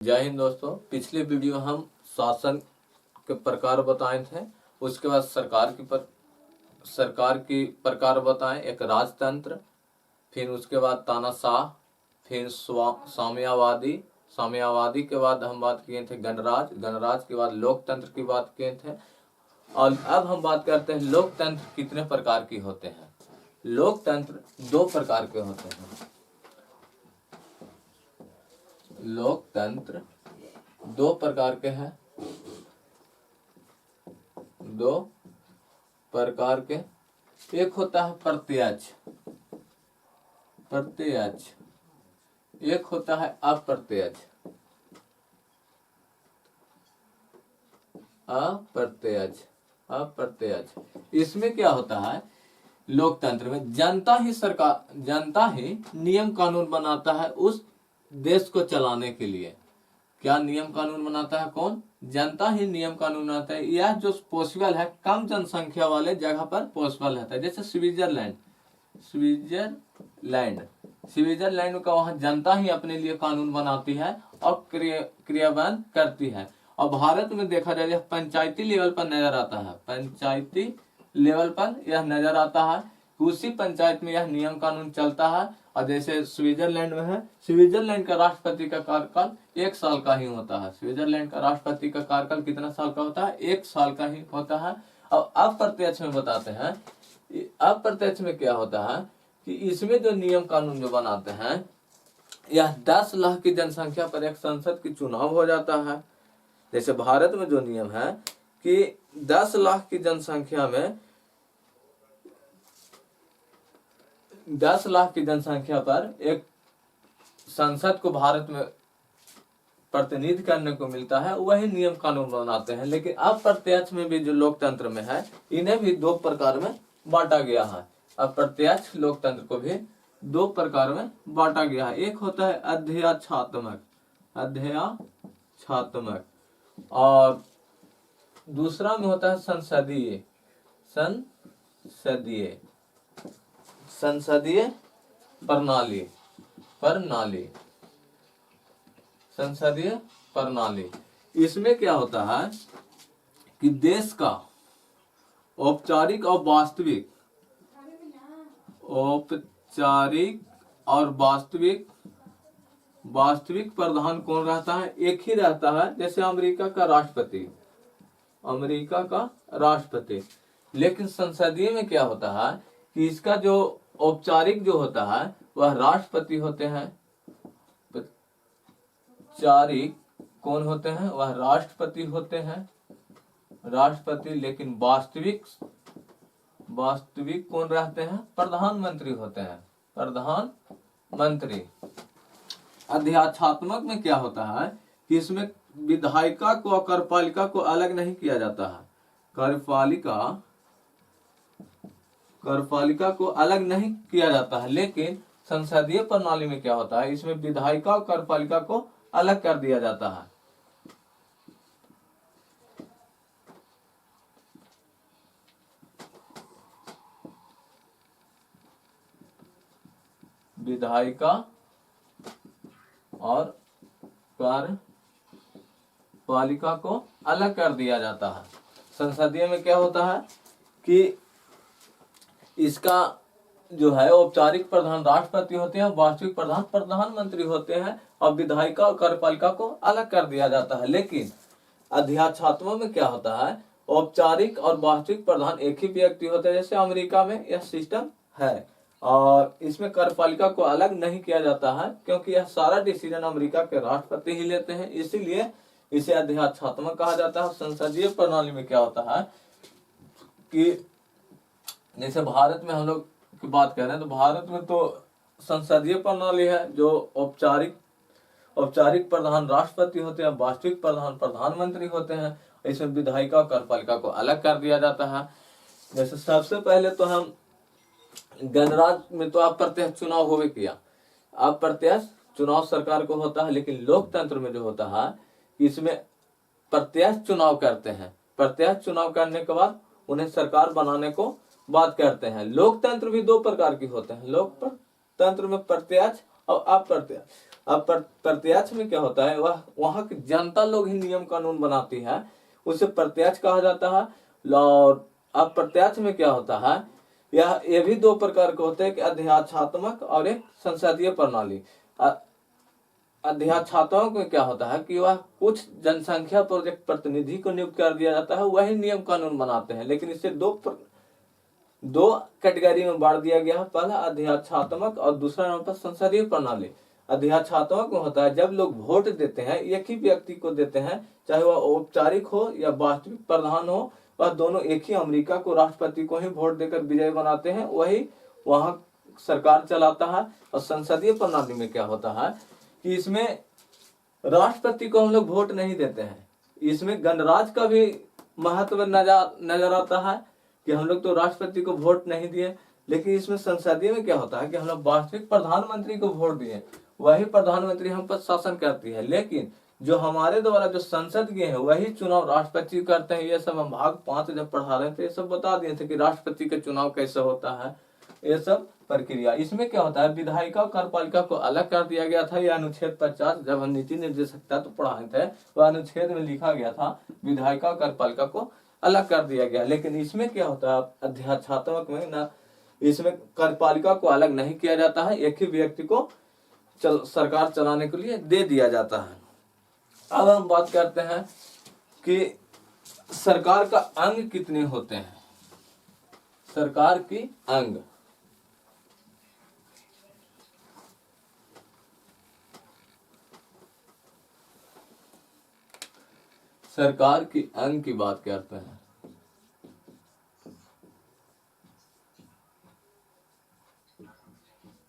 जय हिंद दोस्तों। पिछले वीडियो हम शासन के प्रकार बताए थे, उसके बाद सरकार की प्रकार बताएं। एक राजतंत्र, फिर उसके बाद तानाशाह, फिर साम्यवादी के बाद हम बात किए थे गणराज के बाद लोकतंत्र की बात किए थे। और अब हम बात करते हैं लोकतंत्र कितने प्रकार की होते हैं। लोकतंत्र दो प्रकार के होते हैं। लोकतंत्र दो प्रकार के हैं, दो प्रकार के। एक होता है प्रत्यक्ष, एक होता है अप्रत्यक्ष। इसमें क्या होता है, लोकतंत्र में जनता ही नियम कानून बनाता है उस देश को चलाने के लिए। क्या नियम कानून बनाता है? कौन? जनता ही नियम कानून बनाता है। यह जो पॉसिबल है कम जनसंख्या वाले जगह पर पॉसिबल रहता है। जैसे स्विट्जरलैंड का वहां जनता ही अपने लिए कानून बनाती है और क्रियान्वयन करती है। और भारत में देखा जाए पंचायती लेवल पर नजर आता है, पंचायती लेवल पर यह नजर आता है। उसी पंचायत में यह नियम कानून चलता है। और जैसे स्विट्जरलैंड में है, स्विट्जरलैंड का राष्ट्रपति का कार्यकाल 1 साल का ही होता है। स्विट्जरलैंड का राष्ट्रपति का कार्यकाल कितना साल का होता है? 1 साल का ही होता है। अब अप्रत्यक्ष में बताते हैं। अप्रत्यक्ष में क्या होता है कि इसमें जो नियम कानून जो बनाते हैं, यह 10 लाख की जनसंख्या पर एक संसद की चुनाव हो जाता है। जैसे भारत में जो नियम है कि 10 लाख की जनसंख्या में 10 लाख की जनसंख्या पर एक संसद को भारत में प्रतिनिधित्व करने को मिलता है, वही नियम कानून बनाते हैं। लेकिन अप्रत्यक्ष में भी जो लोकतंत्र में है, इन्हें भी 2 प्रकार में बांटा गया है। अप्रत्यक्ष लोकतंत्र को भी 2 प्रकार में बांटा गया है। एक होता है अध्यक्षात्मक और दूसरा में होता है संसदीय संसदीय प्रणाली। इसमें क्या होता है कि देश का औपचारिक और वास्तविक प्रधान कौन रहता है? एक ही रहता है। जैसे अमेरिका का राष्ट्रपति। लेकिन संसदीय में क्या होता है कि इसका जो औपचारिक जो होता है वह राष्ट्रपति होते हैं। औपचारिक कौन होते हैं? वह राष्ट्रपति होते हैं, लेकिन वास्तविक कौन रहते हैं? प्रधानमंत्री होते हैं, प्रधानमंत्री। अध्यक्षात्मक में क्या होता है कि इसमें विधायिका को और कार्यपालिका को अलग नहीं किया जाता है। कार्यपालिका को अलग नहीं किया जाता है। लेकिन संसदीय प्रणाली में क्या होता है, इसमें विधायिका और कार्यपालिका को अलग कर दिया जाता है। विधायिका और कार्यपालिका को अलग कर दिया जाता है। संसदीय में क्या होता है कि इसका जो है औपचारिक प्रधान राष्ट्रपति होते हैं, वास्तविक प्रधान प्रधानमंत्री होते हैं, और विधायिका और कार्यपालिका को अलग कर दिया जाता है। लेकिन अध्यक्षात्मक में क्या होता है, औपचारिक और वास्तविक प्रधान एक ही व्यक्ति होते हैं। जैसे अमेरिका में यह सिस्टम है। और इसमें कार्यपालिका को अलग नहीं किया जाता है, क्योंकि यह सारा डिसीजन अमेरिका के राष्ट्रपति ही लेते हैं, इसीलिए इसे अध्यक्षात्मक कहा जाता है। संसदीय प्रणाली में क्या होता है कि जैसे भारत में हम लोग की बात कर रहे हैं, तो भारत में तो संसदीय प्रणाली है, जो औपचारिक प्रधान राष्ट्रपति होते हैं, वास्तविक प्रधान प्रधानमंत्री होते हैं। इसमें विधायिका और कार्यपालिका को अलग कर दिया जाता है। जैसे सबसे पहले तो हम गणराज में तो अप्रत्यक्ष चुनाव होवे किया, अप्रत्यक्ष चुनाव सरकार को होता है। लेकिन लोकतंत्र में जो होता है, इसमें प्रत्यक्ष चुनाव करते हैं। प्रत्यक्ष चुनाव करने के बाद उन्हें सरकार बनाने को बात करते हैं। लोकतंत्र भी 2 प्रकार की होते हैं। लोकतंत्र में प्रत्यक्ष और अप्रत्यक्ष। अब प्रत्यक्ष में क्या होता है, वह वहां की जनता लोग ही नियम कानून बनाती है, उसे प्रत्यक्ष कहा जाता है। और अब प्रत्यक्ष में क्या होता है, ये भी दो प्रकार के होते हैं कि अध्याक्षात्मक और एक संसदीय प्रणाली। अध्याक्षात्मक में क्या होता है कि वह कुछ जनसंख्या पर एक प्रतिनिधि को नियुक्त कर दिया जाता है, वही नियम कानून बनाते हैं। लेकिन इसे दो कैटेगरी में बांट दिया गया है, पहला अध्याक्षात्मक और दूसरा नंबर संसदीय प्रणाली। अध्याक्षात्मक में होता है जब लोग वोट देते हैं एक ही व्यक्ति को देते हैं, चाहे वह औपचारिक हो या वास्तविक प्रधान हो, वह दोनों एक ही। अमेरिका को राष्ट्रपति को ही वोट देकर विजय बनाते हैं, वही वहां सरकार चलाता है। और संसदीय प्रणाली में क्या होता है कि इसमें राष्ट्रपति को हम लोग वोट नहीं देते हैं, इसमें गणराज्य का भी महत्व नजर आता है कि हम लोग तो राष्ट्रपति को वोट नहीं दिए। लेकिन इसमें संसदीय में क्या होता है कि हम लोग वास्तविक प्रधानमंत्री को वोट दिए, वही प्रधानमंत्री हम पर शासन करती है। लेकिन जो हमारे द्वारा जो संसद के हैं वही चुनाव राष्ट्रपति करते हैं। ये सब हम भाग 5 जब पढ़ा रहे थे, ये सब बता दिए थे कि राष्ट्रपति का चुनाव कैसे होता है, ये सब प्रक्रिया। इसमें क्या होता है, विधायिका और कार्यपालिका को अलग कर दिया गया था। यह अनुच्छेद 50 जब हम नीति निर्देशकता तो पढ़ाए थे, वह अनुच्छेद में लिखा गया था विधायिका और कार्यपालिका को अलग कर दिया गया। लेकिन इसमें क्या होता है, अध्याक्षात्मक में ना, इसमें कार्यपालिका को अलग नहीं किया जाता है, एक ही व्यक्ति को सरकार चलाने के लिए दे दिया जाता है। अब हम बात करते हैं कि सरकार का अंग कितने होते हैं। सरकार की अंग, सरकार की अंग की बात करते हैं।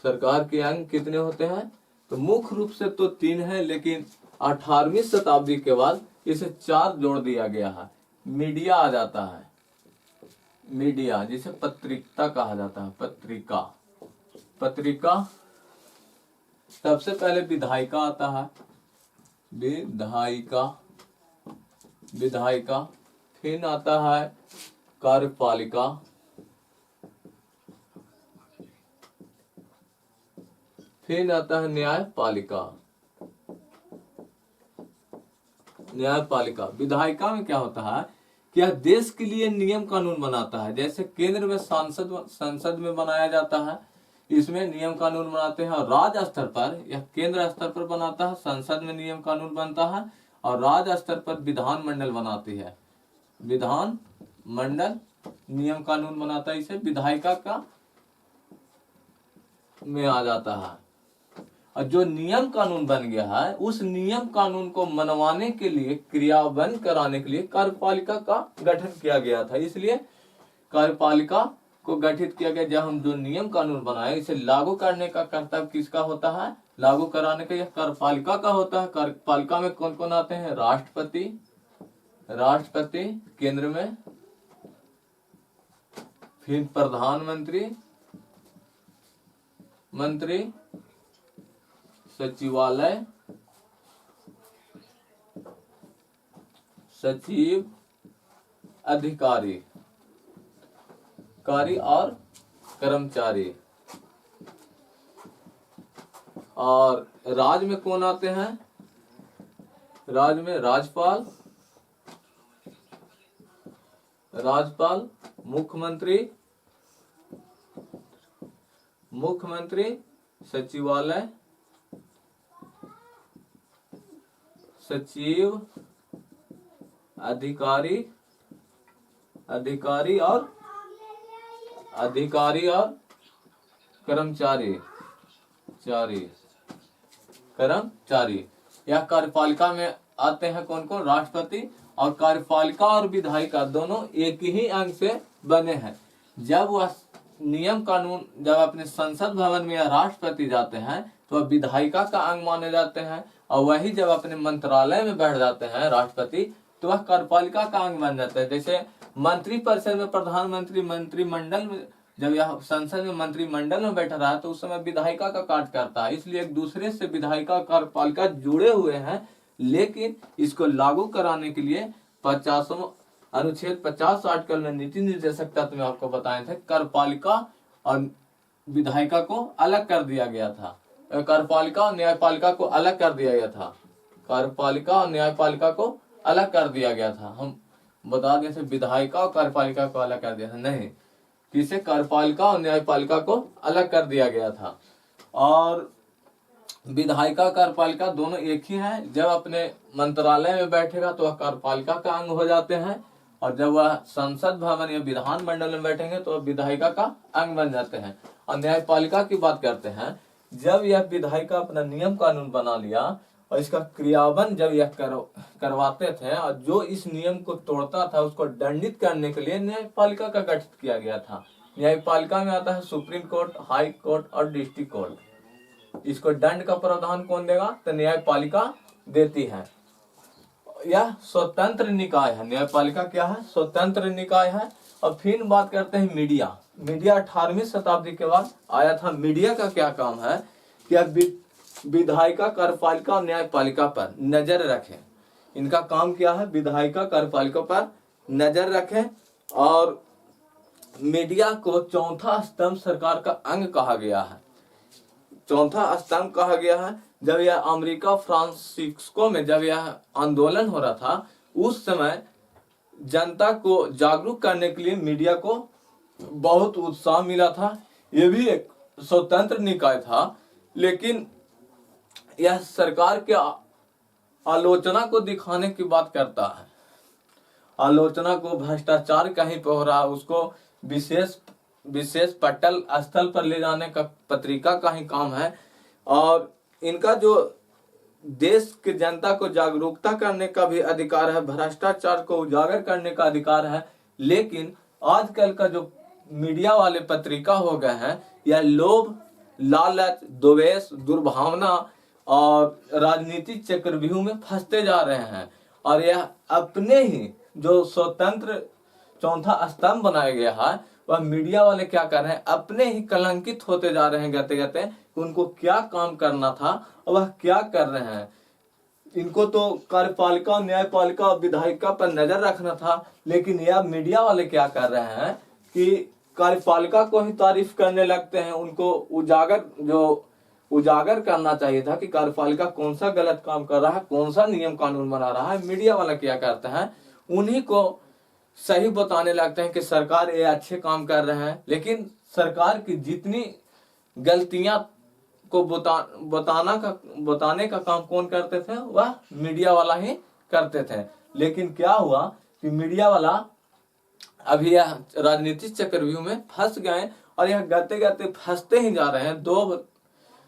सरकार के अंग कितने होते हैं, तो मुख्य रूप से तो 3 है, लेकिन 18वीं शताब्दी के बाद इसे 4 जोड़ दिया गया है। मीडिया आ जाता है, मीडिया जिसे पत्रिका कहा जाता है, पत्रिका। सबसे पहले विधायिका आता है, विधायिका। फिर आता है कार्यपालिका, फिर आता है न्यायपालिका। विधायिका में क्या होता है कि यह देश के लिए नियम कानून बनाता है। जैसे केंद्र में संसद में बनाया जाता है, इसमें नियम कानून बनाते हैं। और राज्य स्तर पर, यह केंद्र स्तर पर बनाता है, संसद में नियम कानून बनता है। और राज्य स्तर पर विधानमंडल बनाती है, विधानमंडल नियम कानून बनाता है। इसे विधायिका का में आ जाता है। और जो नियम कानून बन गया है, उस नियम कानून को मनवाने के लिए, क्रियान्वयन कराने के लिए कार्यपालिका का गठन किया गया था। इसलिए कार्यपालिका को गठित किया गया। जब हम जो नियम कानून बनाए, इसे लागू करने का कर्तव्य किसका होता है, लागू कराने का यह कार्यपालिका का होता है। कार्यपालिका में कौन कौन आते हैं, राष्ट्रपति केंद्र में, फिर प्रधानमंत्री, मंत्री, सचिवालय, सचिव, अधिकारी, कार्य और कर्मचारी। और राज्य में कौन आते हैं, राज्य में राज्यपाल, मुख्यमंत्री, सचिवालय, सचिव, अधिकारी और कर्मचारी। यह कार्यपालिका में आते हैं कौन कौन, राष्ट्रपति। और कार्यपालिका और विधायिका दोनों एक ही अंग से बने हैं। जब वह नियम कानून जब अपने संसद भवन में या राष्ट्रपति जाते हैं तो वह विधायिका का अंग माने जाते हैं। और वही जब अपने मंत्रालय में बैठ जाते हैं राष्ट्रपति, तो वह कार्यपालिका का अंग बन जाता है। जैसे मंत्रिपरिषद में प्रधानमंत्री मंत्रिमंडल में, जब यह संसद में मंत्रिमंडल में बैठा रहा तो उस समय विधायिका का कार्य करता है। इसलिए एक दूसरे से विधायिका और कार्यपालिका जुड़े हुए हैं। लेकिन इसको लागू कराने के लिए 50वां अनुच्छेद 50 आर्टिकल में नीति निर्देशक तत्व में आपको बताए थे, कार्यपालिका और विधायिका को अलग कर दिया गया था। कार्यपालिका और न्यायपालिका को अलग कर दिया गया था। कार्यपालिका और न्यायपालिका को अलग कर दिया गया था। हम बता दें विधायिका और कार्यपालिका को अलग कर दिया था, नहीं, किसे कार्यपालिका और न्यायपालिका को अलग कर दिया गया था। और विधायिका कार्यपालिका दोनों एक ही है। जब अपने मंत्रालय में बैठेगा तो वह कार्यपालिका का अंग हो जाते हैं, और जब वह संसद भवन या विधान मंडल में बैठेंगे तो वह विधायिका का अंग बन जाते हैं। और न्यायपालिका की बात करते हैं, जब यह विधायिका अपना नियम कानून बना लिया और इसका क्रियान्वयन जब यह करवाते थे, और जो इस नियम को तोड़ता था उसको दंडित करने के लिए न्यायपालिका का गठित किया गया था। न्यायपालिका में आता है सुप्रीम कोर्ट, हाई कोर्ट और डिस्ट्रिक्ट कोर्ट। इसको दंड का प्रावधान कौन देगा? तो न्यायपालिका देती है। यह स्वतंत्र निकाय है। न्यायपालिका क्या है? स्वतंत्र निकाय है। और फिर बात करते हैं मीडिया। मीडिया 18वीं शताब्दी के बाद आया था। मीडिया का क्या काम है कि अब विधायिका, कार्यपालिका और न्यायपालिका पर नजर रखें। इनका काम क्या है? विधायिका, कार्यपालिका पर नजर रखें। और मीडिया को चौथा स्तंभ सरकार का अंग कहा गया है। चौथा स्तंभ कहा गया है। जब यह अमेरिका फ्रांसिस्को में जब यह आंदोलन हो रहा था, उस समय जनता को जागरूक करने के लिए मीडिया को बहुत उत्साह मिला था। यह भी एक स्वतंत्र निकाय था, लेकिन यह सरकार के आलोचना को दिखाने की बात करता है। आलोचना को, भ्रष्टाचार कहीं पे हो रहा है उसको विशेष पटल स्थल पर ले जाने का पत्रिका का ही काम है। और इनका जो देश की जनता को जागरूकता करने का भी अधिकार है, भ्रष्टाचार को उजागर करने का अधिकार है। लेकिन आजकल का जो मीडिया वाले पत्रिका हो गए हैं, यह लोभ, लालच, द्वेष, दुर्भावना और राजनीतिक चक्रव्यूह में फंसते जा रहे हैं। और यह अपने ही जो स्वतंत्र चौथा स्तंभ बनाया गया है, वह मीडिया वाले क्या कर रहे हैं? अपने ही कलंकित होते जा रहे हैं गते गते। उनको क्या काम करना था और वह क्या कर रहे हैं। इनको तो कार्यपालिका, न्यायपालिका और विधायिका पर नजर रखना था, लेकिन यह मीडिया वाले क्या कर रहे हैं कि कार्यपालिका को ही तारीफ करने लगते हैं। उनको उजागर करना चाहिए था कि कार्यपालिका कौन सा गलत काम कर रहा है, कौन सा नियम कानून बना रहा है। मीडिया वाला क्या करते हैं? उन्हीं को सही बताने लगते हैं कि सरकार ये अच्छे काम कर रहे हैं। लेकिन सरकार की जितनी गलतियां को बताने का काम कौन करते थे? वह मीडिया वाला ही करते थे। लेकिन क्या हुआ कि मीडिया वाला अभी यह राजनीतिक चक्रव्यूह में फंस गए, और यह गते गते फंसते ही जा रहे हैं। दो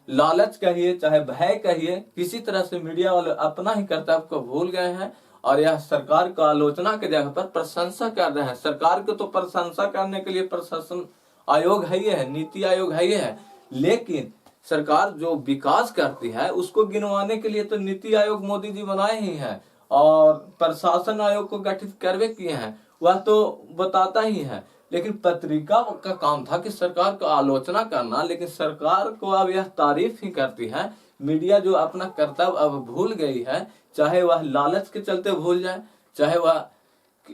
लालच कहिए चाहे भय कहिए, किसी तरह से मीडिया वाले अपना ही कर्तव्य को भूल गए हैं। और यह सरकार का आलोचना के जगह पर प्रशंसा कर रहे हैं। सरकार को तो प्रशंसा करने के लिए प्रशासन आयोग है, ये है, नीति आयोग है, ये है। लेकिन सरकार जो विकास करती है उसको गिनवाने के लिए तो नीति आयोग मोदी जी बनाए ही हैं, और प्रशासन आयोग को गठित करवे किए हैं, वह तो बताता ही है। लेकिन पत्रिका का काम था कि सरकार का आलोचना करना, लेकिन सरकार को अब यह तारीफ ही करती है। मीडिया जो अपना कर्तव्य अब भूल गई है, चाहे वह लालच के चलते भूल जाए, चाहे वह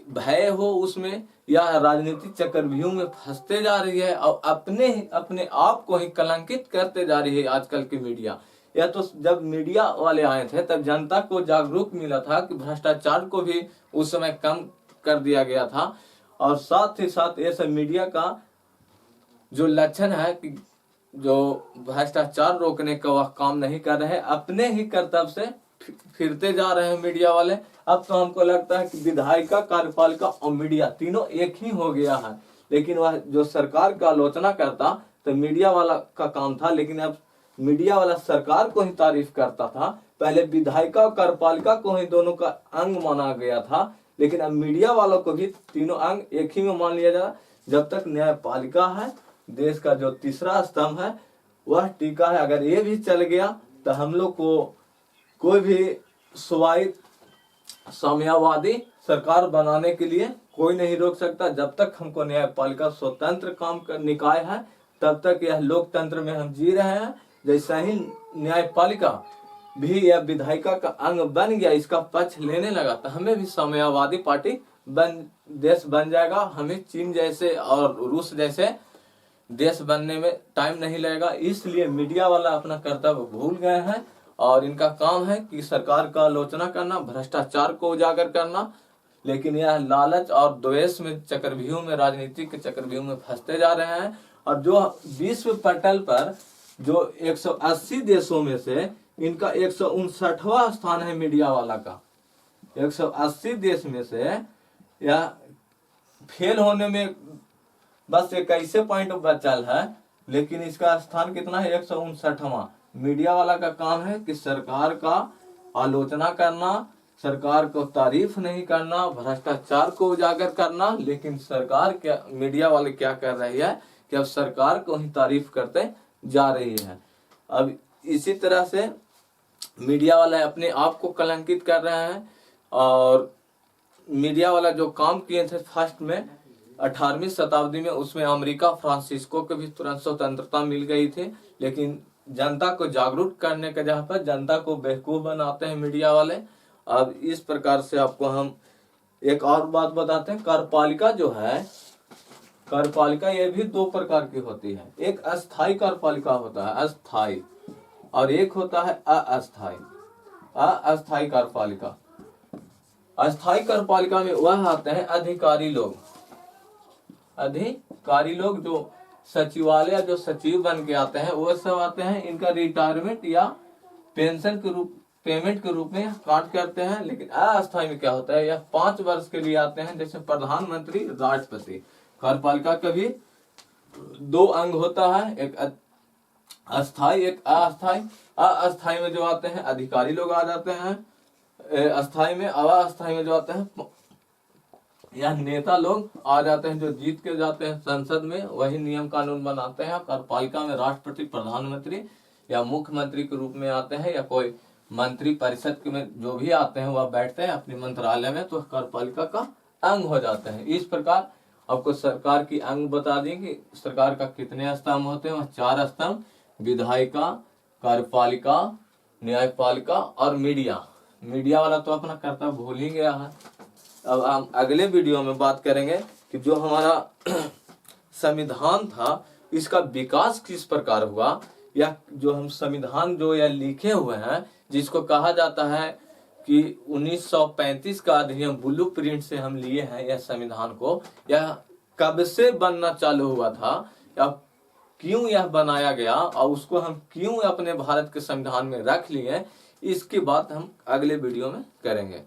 भय हो उसमें, या राजनीतिक चक्रव्यूह में फंसते जा रही है और अपने आप को ही कलंकित करते जा रही है आजकल की मीडिया। या तो जब मीडिया वाले आए थे तब जनता को जागरूक मिला था कि भ्रष्टाचार को भी उस समय कम कर दिया गया था। और साथ ही साथ ये सब मीडिया का जो लक्षण है कि जो भ्रष्टाचार रोकने का वह काम नहीं कर रहे, अपने ही कर्तव्य से फिरते जा रहे हैं मीडिया वाले। अब तो हमको लगता है कि विधायिका, कार्यपालिका और मीडिया तीनों एक ही हो गया है। लेकिन वह जो सरकार का आलोचना करता तो मीडिया वाला का काम था, लेकिन अब मीडिया वाला सरकार को ही तारीफ करता था। पहले विधायिका और कार्यपालिका को ही दोनों का अंग माना गया था, लेकिन अब मीडिया वालों को भी तीनों अंग एक ही में मान लिया जा। जब तक न्यायपालिका है, देश का जो तीसरा स्तंभ है, वह टीका है। अगर ये भी चल गया तो हम लोग को कोई भी स्वायत्त साम्यवादी सरकार बनाने के लिए कोई नहीं रोक सकता। जब तक हमको न्यायपालिका स्वतंत्र काम का निकाय है, तब तक यह लोकतंत्र में हम जी रहे हैं। जैसा ही न्यायपालिका भी यह विधायिका का अंग बन गया, इसका पक्ष लेने लगा, तो हमें भी साम्यवादी पार्टी देश बन जाएगा। हमें चीन जैसे और रूस जैसे देश बनने में टाइम नहीं लगेगा। इसलिए मीडिया वाला अपना कर्तव्य भूल गए हैं और इनका काम है कि सरकार का आलोचना करना, भ्रष्टाचार को उजागर करना। लेकिन यह लालच और द्वेष में, चक्रव्यूह में, राजनीति के चक्रव्यूह में फंसते जा रहे हैं। और जो विश्व पटल पर जो 180 देशों में से इनका 159वां स्थान है मीडिया वाला का। 180 देश में से यह फेल होने में बस 21 पॉइंट बचल है, लेकिन इसका स्थान कितना है? 159वां। मीडिया वाला का काम है कि सरकार का आलोचना करना, सरकार को तारीफ नहीं करना, भ्रष्टाचार को उजागर करना। लेकिन सरकार क्या, मीडिया वाले क्या कर रही है कि अब सरकार को ही तारीफ करते जा रही है। अब इसी तरह से मीडिया वाले अपने आप को कलंकित कर रहे हैं। और मीडिया वाला जो काम किए थे फर्स्ट में 18वीं शताब्दी में, उसमें अमेरिका फ्रांसिस्को को भी तुरंत स्वतंत्रता मिल गई थी। लेकिन जनता को जागरूक करने के जगह पर जनता को बेवकूफ बनाते हैं मीडिया वाले। अब इस प्रकार से आपको हम एक और बात बताते हैं। कार्यपालिका जो है, कार्यपालिका ये भी दो प्रकार की होती है। एक अस्थायी कार्यपालिका होता है, अस्थायी, और एक होता है अस्थायी। अस्थायी कार्यपालिका, अस्थायी कार्यपालिका में वह आते हैं अधिकारी लोग। अधिकारी लोग जो सचिवालय, जो सचिव बन के आते हैं, वो सब आते हैं। इनका रिटायरमेंट या पेंशन के रूप, पेमेंट के रूप में काट करते हैं। लेकिन अस्थायी में क्या होता है, यह 5 वर्ष के लिए आते हैं, जैसे प्रधानमंत्री, राष्ट्रपति। कार्यपालिका का भी 2 अंग होता है, एक अस्थायी, एक अस्थायी। अस्थायी में जो आते हैं अधिकारी लोग आ जाते हैं। अस्थायी में, अस्थायी में जो आते हैं या नेता लोग आ जाते हैं, जो जीत के जाते हैं संसद में, वही नियम कानून बनाते हैं। कार्यपालिका में राष्ट्रपति, प्रधानमंत्री या मुख्यमंत्री के रूप में आते हैं, या कोई मंत्री परिषद के में जो भी आते हैं वह बैठते हैं अपने मंत्रालय में, तो कार्यपालिका का अंग हो जाते हैं। इस प्रकार आपको सरकार की अंग बता दें कि सरकार का कितने स्तंभ होते हैं। वह 4 स्तंभ: विधायिका, कार्यपालिका, न्यायपालिका और मीडिया। मीडिया वाला तो अपना कर्तव्य भूल ही गया है। अब हम अगले वीडियो में बात करेंगे कि जो हमारा संविधान था, इसका विकास किस प्रकार हुआ, या जो हम संविधान जो या लिखे हुए हैं, जिसको कहा जाता है कि 1935 का अधिनियम ब्लूप्रिंट से हम लिए हैं यह संविधान को, यह कब से बनना चालू हुआ था, या क्यों यह बनाया गया, और उसको हम क्यों अपने भारत के संविधान में रख लिए, इसकी बात हम अगले वीडियो में करेंगे।